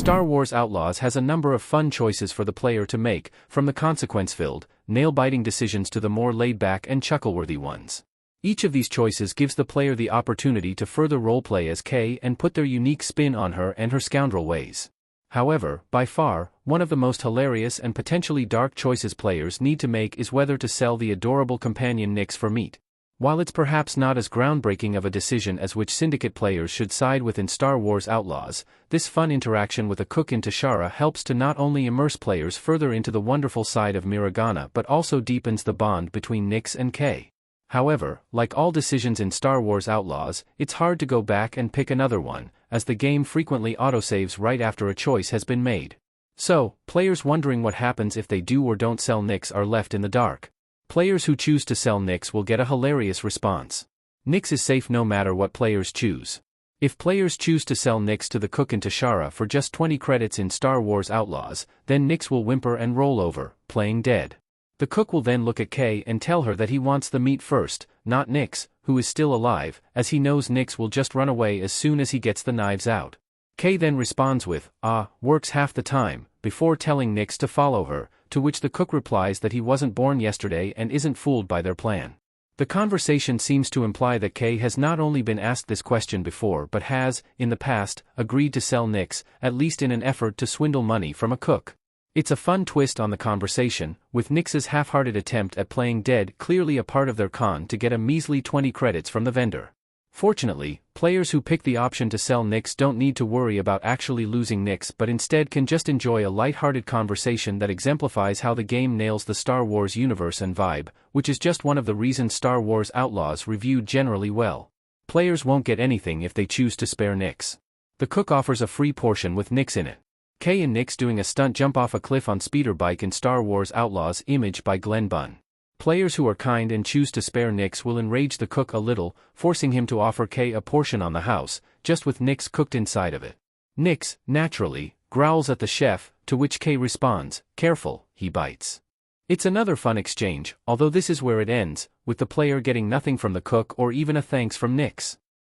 Star Wars Outlaws has a number of fun choices for the player to make, from the consequence-filled, nail-biting decisions to the more laid-back and chuckle-worthy ones. Each of these choices gives the player the opportunity to further roleplay as Kay and put their unique spin on her and her scoundrel ways. However, by far, one of the most hilarious and potentially dark choices players need to make is whether to sell the adorable companion Nix for meat. While it's perhaps not as groundbreaking of a decision as which Syndicate players should side with in Star Wars Outlaws, this fun interaction with a cook in Tashara helps to not only immerse players further into the wonderful side of Miragana but also deepens the bond between Nix and Kay. However, like all decisions in Star Wars Outlaws, it's hard to go back and pick another one, as the game frequently autosaves right after a choice has been made. So, players wondering what happens if they do or don't sell Nix are left in the dark. Players who choose to sell Nix will get a hilarious response. Nix is safe no matter what players choose. If players choose to sell Nix to the cook in Tashara for just 20 credits in Star Wars Outlaws, then Nix will whimper and roll over, playing dead. The cook will then look at Kay and tell her that he wants the meat first, not Nix, who is still alive, as he knows Nix will just run away as soon as he gets the knives out. Kay then responds with, works half the time, before telling Nix to follow her, to which the cook replies that he wasn't born yesterday and isn't fooled by their plan. The conversation seems to imply that Kay has not only been asked this question before but has, in the past, agreed to sell Nix, at least in an effort to swindle money from a cook. It's a fun twist on the conversation, with Nix's half-hearted attempt at playing dead clearly a part of their con to get a measly 20 credits from the vendor. Fortunately, players who pick the option to sell Nix don't need to worry about actually losing Nix but instead can just enjoy a light-hearted conversation that exemplifies how the game nails the Star Wars universe and vibe, which is just one of the reasons Star Wars Outlaws reviewed generally well. Players won't get anything if they choose to spare Nix. The cook offers a free portion with Nix in it. Kay and Nix doing a stunt jump off a cliff on speeder bike in Star Wars Outlaws, image by Glenn Bunn. Players who are kind and choose to spare Nix will enrage the cook a little, forcing him to offer Kay a portion on the house, just with Nix cooked inside of it. Nix, naturally, growls at the chef, to which Kay responds, "Careful, he bites." It's another fun exchange, although this is where it ends, with the player getting nothing from the cook or even a thanks from Nix.